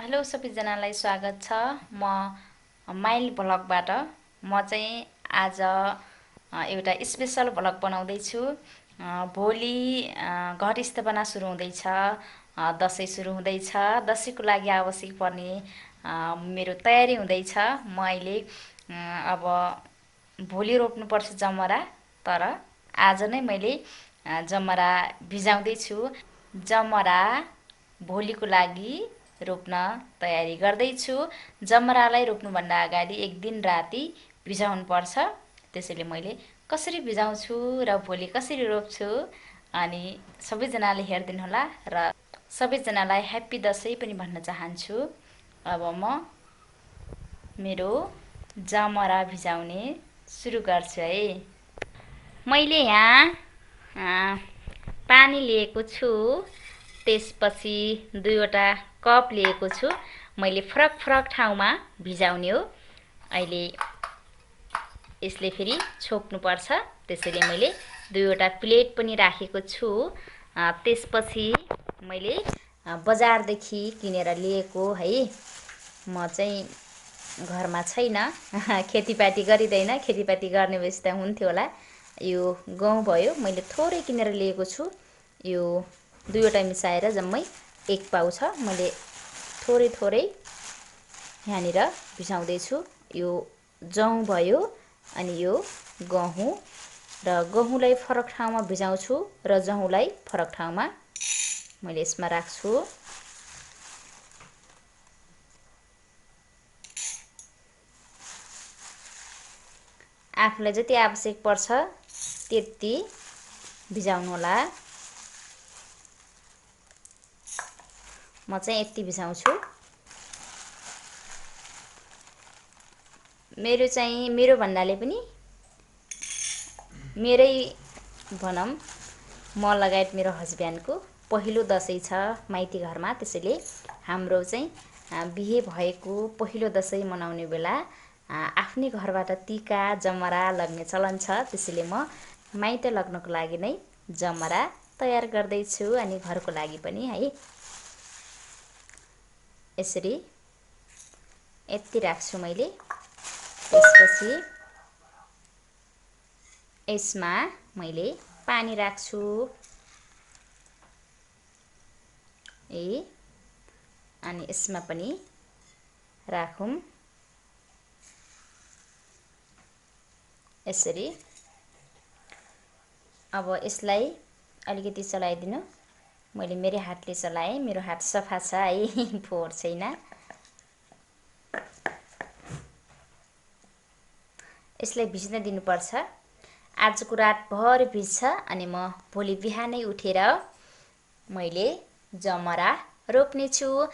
Hello सबैजनालाई स्वागत छ। म माइल भ्लगबाट। म चाहिँ आज एउटा स्पेसल भ्लग बनाउँदैछु। भोलि घट स्थापना सुरु हुँदैछ, दसैँ सुरु हुँदैछ। दसैँको लागि आवश्यक पर्ने मेरो तयारी हुँदैछ। म अहिले अब भोलि रोप्नुपर्छ जमरा, तर आज नै मैले जमरा भिजाउँदैछु। जमरा भोलिको लागि रोप्न तयारी गर्दैछु। जमरालाई रोप्नुभन्दा अगाडि एक दिन राति भिजाउनु पर्छ। त्यसैले मैले कसरी भिजाउँछु र भोलि कसरी रोप्छु अनि सबैजनाले हेरिदिनुहोला र सबैजनालाई ह्याप्पी दसैँ पनि भन्न चाहन्छु। अब म मेरो जमरा भिजाउने सुरु गर्छु है। मैले यहाँ पानी लिएको छु, त्यसपछि 2वटा कप लिएको छु। मैले फरक फरक ठाउँमा भिजाउने हो। अहिले यसले फेरि छोप्नुपर्छ, त्यसैले मैले 2वटा प्लेट पनि राखेको छु। त्यसपछि मैले बजारदेखि किनेर लिएको है। म चाहिँ घरमा छैन, खेतीपाती गरिँदैन। खेतीपाती गर्ने भएपछि त हुन्थ्यो होला। यो गहुँ भयो, मैले थोरै किनेर लिएको छु। यो 2वटा मिसाएर जम्मै 1 पाउ छ। मैले थोरै थोरै यहाँनिर भिजाउँदैछु। यो जौँ भयो अनि यो गहुँ, र गहुँलाई फरक ठाउँमा भिजाउँछु र जौँलाई फरक ठाउँमा मैले यसमा राख्छु। आफूलाई जति आवश्यक पर्छ त्यति भिजाउनु होला। म चाहिँ यति भिजाउँछु। मेरो भन्नाले पनि मेरै भनौँ, म लगायत मेरो हस्ब्यान्डको पहिलो दसैँ छ माइती घरमा। त्यसैले हाम्रो चाहिँ बिहे भएको पहिलो दसैँ मनाउने बेला आफ्नै घरबाट टिका जमरा लग्ने चलन छ। त्यसैले म माइत लग्नको लागि नै जमरा तयार गर्दैछु अनि घरको लागि पनि है। यसरी यति राख्छु मैले। त्यसपछि यसमा मैले पानी राख्छु अनि यसमा पनि राखौँ। यसरी अब यसलाई अलिकति चलाइदिनु। मैले मेरो हातले चलाएँ, मेरो हात सफा छ है, फोहोर छैन। यसलाई भिज्न दिनुपर्छ। आजको रातभर भिज्छ अनि म भोलि बिहानै उठेर मैले जमरा रोप्नेछु।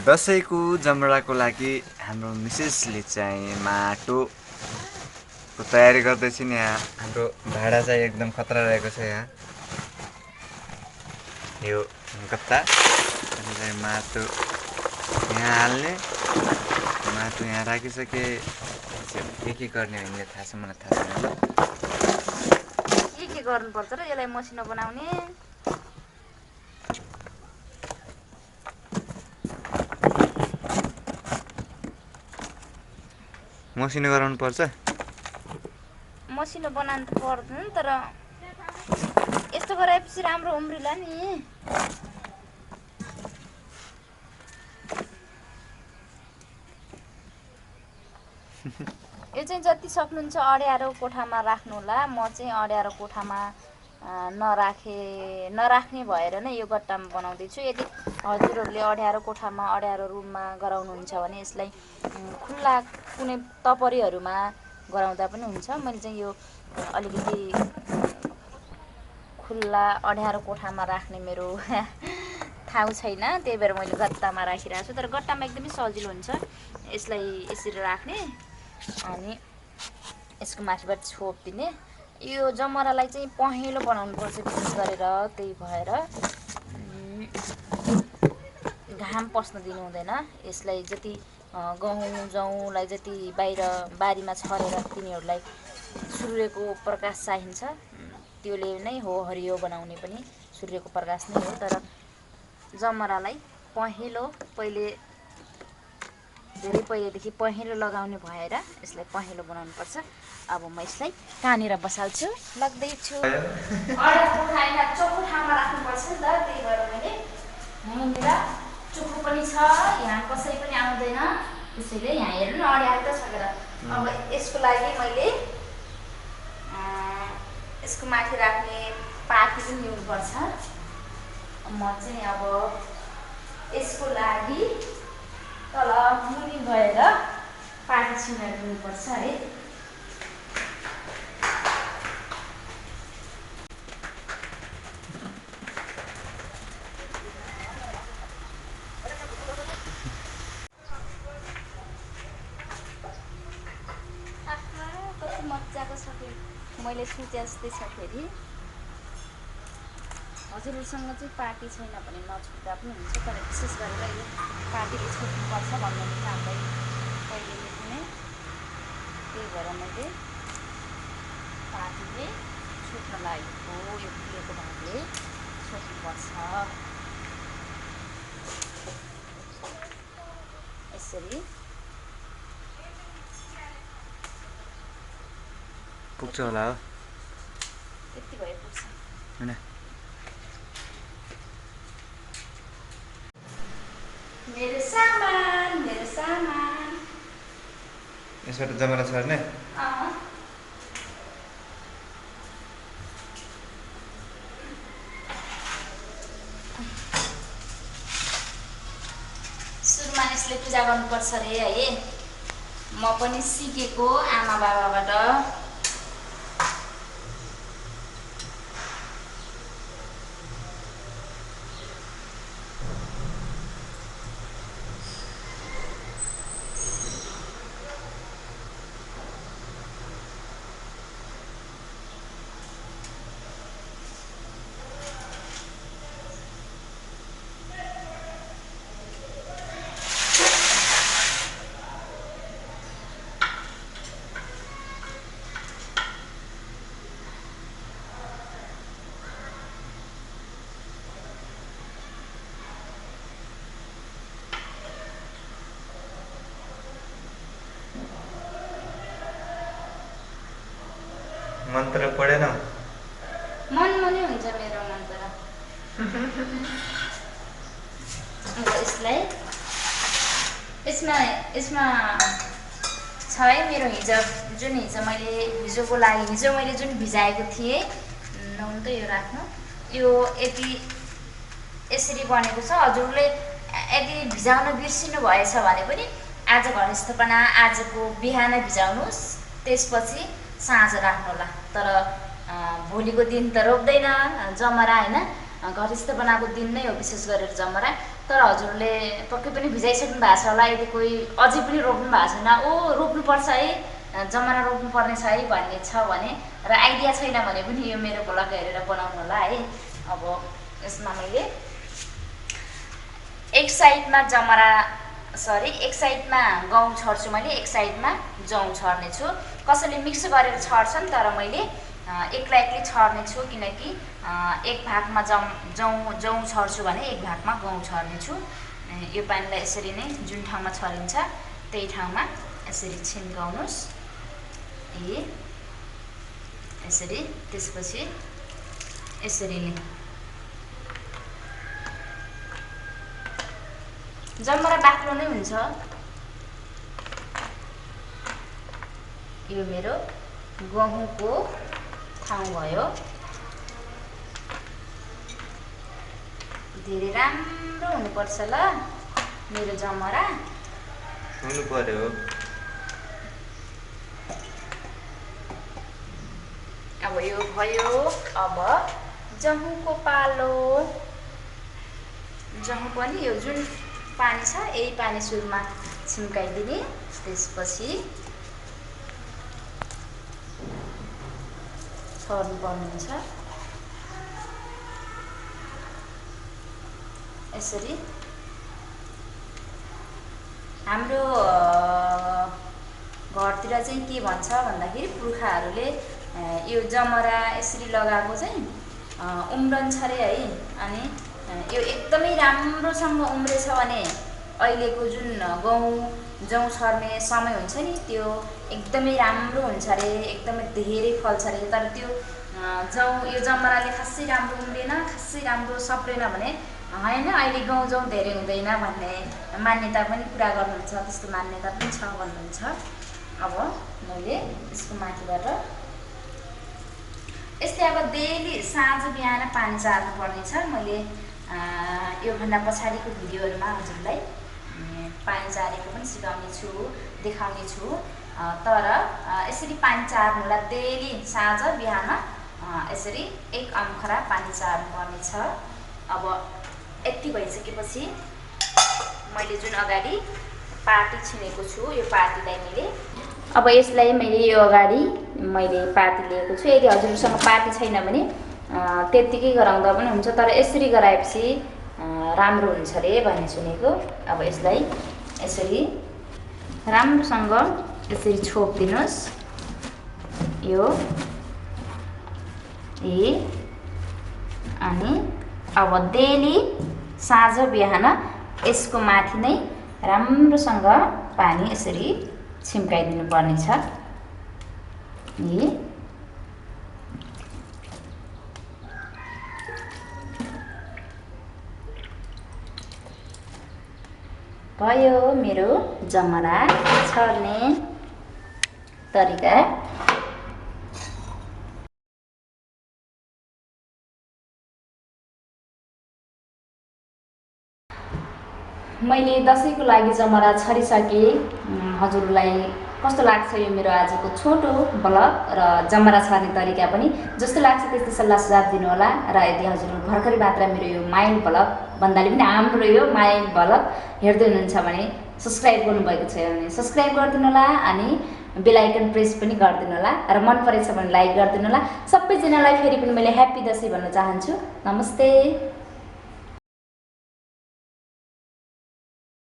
दसैँको जमराको लागि हाम्रो मिसेसले चाहिँ माटोको तयारी गर्दैछन्। यहाँ हाम्रो भाँडा चाहिँ एकदम खतरा रहेको छ। यहाँ यो गत्ता अनि चाहिँ माटो यहाँ हाल्ने। माटो यहाँ राखिसके के गर्ने हो यिनले थाहा छ, मलाई थाहा छैन। के गर्नुपर्छ र यसलाई मसिनो बनाउने? मसिनो गराउनु पर्छ। मसिनो बनाउनु त पर्दैन, तर यस्तो गराएपछि राम्रो उम्रिला नि। यो चाहिँ जति सक्नुहुन्छ अड्यारो कोठामा राख्नु होला। म चाहिँ अड्यारो कोठामा नराख्ने भएर नै यो गट्टामा बनाउँदैछु। यदि हजुरहरूले अड्यारो कोठामा, अड्यारो रुममा गराउनुहुन्छ भने यसलाई खुल्ला कुनै टपरीहरूमा गराउँदा पनि हुन्छ। मैले चाहिँ यो अलिकति खुल्ला अड्यारो कोठामा राख्ने मेरो ठाउँ छैन, त्यही भएर मैले गत्तामा राखिरहेको छु। तर गट्टामा एकदमै सजिलो हुन्छ यसलाई यसरी राख्ने अनि यसको माथिबाट छोपिदिने। यो जमरालाई चाहिँ पहेँलो बनाउनु पर्छ विशेष गरेर, त्यही भएर घाम पस्न दिनु हुँदैन। यसलाई जति गहुँ जौँलाई जति बाहिर बारीमा छरेर तिनीहरूलाई सूर्यको प्रकाश चाहिन्छ, त्योले नै हो हरियो बनाउने पनि सूर्यको प्रकाश नै हो। तर जमरालाई पहेँलो पहिले धेरै पहिलेदेखि पहेँलो लगाउने भएर यसलाई पहेँलो बनाउनुपर्छ। अब म यसलाई कहाँनिर बसाल्छु लग्दैछु। अड्यालको खाइमा चोखो ठाउँमा राख्नुपर्छ नि त, त्यही भएर मैले यहाँनिर चोखो पनि छ, यहाँ कसै पनि आउँदैन, त्यसैले यहाँ हेर्नु न अड्याल त सकेर। अब यसको लागि मैले यसको माथि राख्ने पाती पनि ल्याउनुपर्छ। म चाहिँ अब यसको लागि तल मुनि गएर पाती छिमेर दिनुपर्छ है। कति मजाको छ फेरि, मैले सोचे जस्तै छ फेरि। हजुरहरूसँग चाहिँ पार्टी छैन भने नछुट्दा पनि हुन्छ, तर विशेष गरेर यो पार्टीले छुट्नुपर्छ भन्नुहुन्छ हामीलाई पहिलेदेखि नै, त्यही भएर मैले पार्टीले छुट्न लागेको यो फुलेको भागले छोड्नुपर्छ। यसरी पुग्छ होला हो, यति भए पुग्छ हैन? मेरो सामान, मेरो सामान। यसबाट जमरा छर्ने? सुरुमा यसले पूजा गर्नुपर्छ अरे है। म पनि सिकेको आमा बाबाबाट। मन्त्र पढेन? मनै हुन्छ मेरो मन्त्र। यसलाई यसमा छ है मेरो हिजो मैले हिजोको लागि मैले जुन भिजाएको थिएँ, नुन त यो राख्नु, यो यति यसरी बनेको छ। हजुरले यदि भिजाउन बिर्सिनु भएछ भने पनि आज घर स्थापना आजको बिहान भिजाउनुहोस्, त्यसपछि साँझ राख्नु होला। तर भोलिको दिन त रोप्दैन जमरा हैन, घर स्थापनाको दिन नै हो विशेष गरेर जमरा। तर हजुरले पक्कै पनि भिजाइसक्नु भएको छ होला, यदि कोही अझै पनि रोप्नु भएको छैन, रोप्नुपर्छ है, जमरा रोप्नुपर्ने छ है भन्ने छ भने, र आइडिया छैन भने पनि यो मेरो भ्लग हेरेर बनाउनु होला है। अब यसमा मैले एक साइडमा गहुँ छर्छु मैले, एक साइडमा जौँ छर्ने छु। कसैले मिक्स गरेर छर्छन्, तर मैले एक्लै छर्ने छु, किनकि एक भागमा जौँ छर्छु भने एक भागमा गहुँ छर्ने छु। यो पानीलाई यसरी नै जुन ठाउँमा छरिन्छ त्यही ठाउँमा यसरी छिन्काउनुहोस्, यसरी। त्यसपछि यसरी नै जमरा बाक्लो नै हुन्छ। यो मेरो गहुँको ठाउँ भयो। धेरै राम्रो हुनुपर्छ ल मेरो जमरा, हुनु पर्यो। अब यो भयो। अब जहुँको पालो। जहुँ पनि यो जुन पानी छ यही पानी सुरुमा छिम्काइदिने, त्यसपछि छर्नु पर्नुहुन्छ यसरी। हाम्रो घरतिर चाहिँ के भन्छ भन्दाखेरि पुर्खाहरूले यो जमरा यसरी लगाएको चाहिँ उम्रन्छ रे है। अनि यो एकदमै राम्रोसँग उम्रेछ भने अहिलेको जुन गहुँ जौँ छर्ने समय हुन्छ नि त्यो एकदमै राम्रो हुन्छ अरे, एकदमै धेरै फल्छ अरे। तर त्यो जौँ यो जमराले खासै राम्रो उम्रेन, खासै राम्रो सप्रेन भने होइन अहिले गहुँ जौँ धेरै हुँदैन भन्ने मान्यता पनि पुरा गर्नुहुन्छ, त्यस्तो मान्यता पनि छ भन्नुहुन्छ। अब मैले यसको माथिबाट यस्तै अब डेली साँझ बिहान पानी चार्नु पर्नेछ। मैले योभन्दा पछाडिको भिडियोहरूमा हजुरलाई पानी चारेको पनि सिकाउने छु, देखाउने छु। तर यसरी पानी चार्नुलाई डेली साँझ बिहान यसरी 1 अम्खरा पानी चार्नु पर्नेछ। अब यति भइसकेपछि मैले जुन अगाडि पाती छिनेको छु यो पातीलाई मैले अब यसलाई मैले यो अगाडि मैले पाती लिएको छु। यदि हजुरसँग पाती छैन भने त्यत्तिकै गराउँदा पनि हुन्छ, तर यसरी गराएपछि राम्रो हुन्छ अरे भन्ने सुनेको। अब यसलाई यसरी राम्रोसँग यसरी छोपिदिनुहोस्। यो अनि अब डेली साँझ बिहान यसको माथि नै राम्रोसँग पानी यसरी छिम्काइदिनु पर्नेछ। भयो मेरो जमरा छर्ने तरिका। मैले दसैँको लागि जमरा छरिसकेँ। हजुरलाई कस्तो लाग्छ यो मेरो आजको छोटो ब्लग र जमरा छर्ने तरिका पनि? जस्तो लाग्छ त्यस्तै सल्लाह सुझाव दिनुहोला। र यदि हजुर भर्खरै मात्र मेरो यो माइल ब्लग भन्दाले पनि हाम्रो यो माइल ब्लग हेर्दै हुनुहुन्छ भने सब्सक्राइब गर्नुभएको छ भने सब्सक्राइब गरिदिनु होला, अनि बेल आइकन प्रेस पनि गरिदिनु होला, र मन परेछ भने लाइक गरिदिनु होला। सबैजनालाई फेरि पनि मैले ह्याप्पी दसैँ भन्न चाहन्छु। नमस्ते।